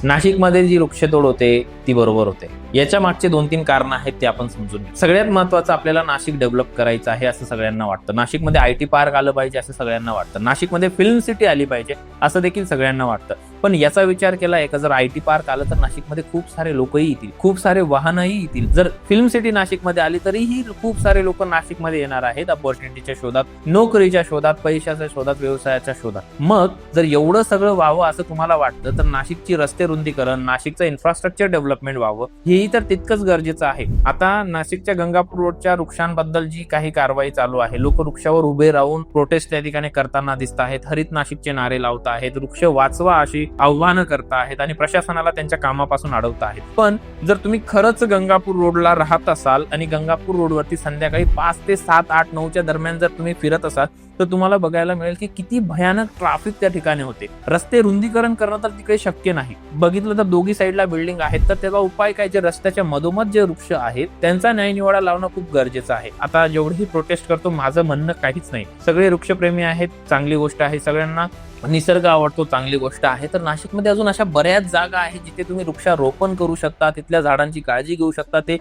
नाशिकमध्ये जी वृक्षतोड होते ती बरोबर होते. याच्या मागचे 2-3 कारण आहेत ते आपण समजून घेऊ. सगळ्यात महत्त्वाचं, आपल्याला नाशिक डेव्हलप करायचं आहे असं सगळ्यांना वाटतं. नाशिकमध्ये IT पार्क आलं पाहिजे असं सगळ्यांना वाटतं. नाशिकमध्ये फिल्म सिटी आली पाहिजे असं देखील सगळ्यांना वाटतं. पण याचा विचार केलाय का, जर IT पार्क आलं तर नाशिकमध्ये खूप सारे लोकही येतील, खूप सारे वाहनही येतील. जर फिल्म सिटी नाशिकमध्ये आली तरीही खूप सारे लोक नाशिकमध्ये येणार आहेत अपॉर्च्युनिटीच्या शोधात, नोकरीच्या शोधात, पैशाच्या शोधात, व्यवसायाच्या शोधात. मग जर एवढं सगळं व्हावं असं तुम्हाला वाटतं तर नाशिकची रस्ते रुंदीकरण, नाशिकचं इन्फ्रास्ट्रक्चर डेव्हलपमेंट व्हावं हेही तर तितकंच गरजेचं आहे. आता नाशिकच्या गंगापूर रोडच्या वृक्षांबद्दल जी काही कारवाई चालू आहे, लोक वृक्षावर उभे राहून प्रोटेस्ट त्या ठिकाणी करताना दिसत आहेत, हरित नाशिकचे नारे लावत आहेत, वृक्ष वाचवा अशी आव्हानं करत आहेत आणि प्रशासनाला त्यांच्या कामापासून अडवत आहेत. पण जर तुम्ही खरंच गंगापूर रोडला राहत असाल आणि गंगापूर रोडवरती संध्याकाळी 5 ते 7, 8, 9च्या दरम्यान जर तुम्ही फिरत असाल तर तुम्हाला बघायला मिळेल की किती भयानक ट्रॅफिक त्या ठिकाणी होते. रस्ते रुंदीकरण करणं तर तिकडे शक्य नाही. बघितलं तर दोघी साईडला बिल्डिंग आहेत, तर त्याचा उपाय काय, जे रस्त्याच्या मधोमध जे वृक्ष आहेत त्यांचा न्यायनिवाडा लावणं खूप गरजेचं आहे. आता जेवढेही प्रोटेस्ट करतो माझं म्हणणं काहीच नाही, सगळे वृक्षप्रेमी आहेत, चांगली गोष्ट आहे, सगळ्यांना निसर्ग आवडतो, चांगली गोष्ट आहे. तर नाशिकमध्ये अजून अशा बऱ्याच जागा आहेत जिथे तुम्ही वृक्षारोपण करू शकता, तिथल्या झाडांची काळजी घेऊ शकता, ते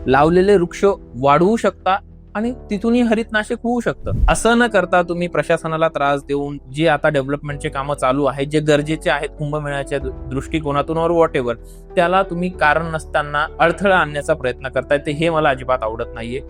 लावलेले वृक्ष वाढवू शकता आणि तिथूनही हरित नाशिक होऊ शकतं. असं न करता तुम्ही प्रशासनाला त्रास देऊन जे आता डेव्हलपमेंटचे कामं चालू आहेत, जे गरजेचे आहेत कुंभमेळ्याच्या दृष्टिकोनातून और वॉट एव्हर, त्याला तुम्ही कारण नसताना अडथळा आणण्याचा प्रयत्न करताय, ते हे मला अजिबात आवडत नाहीये.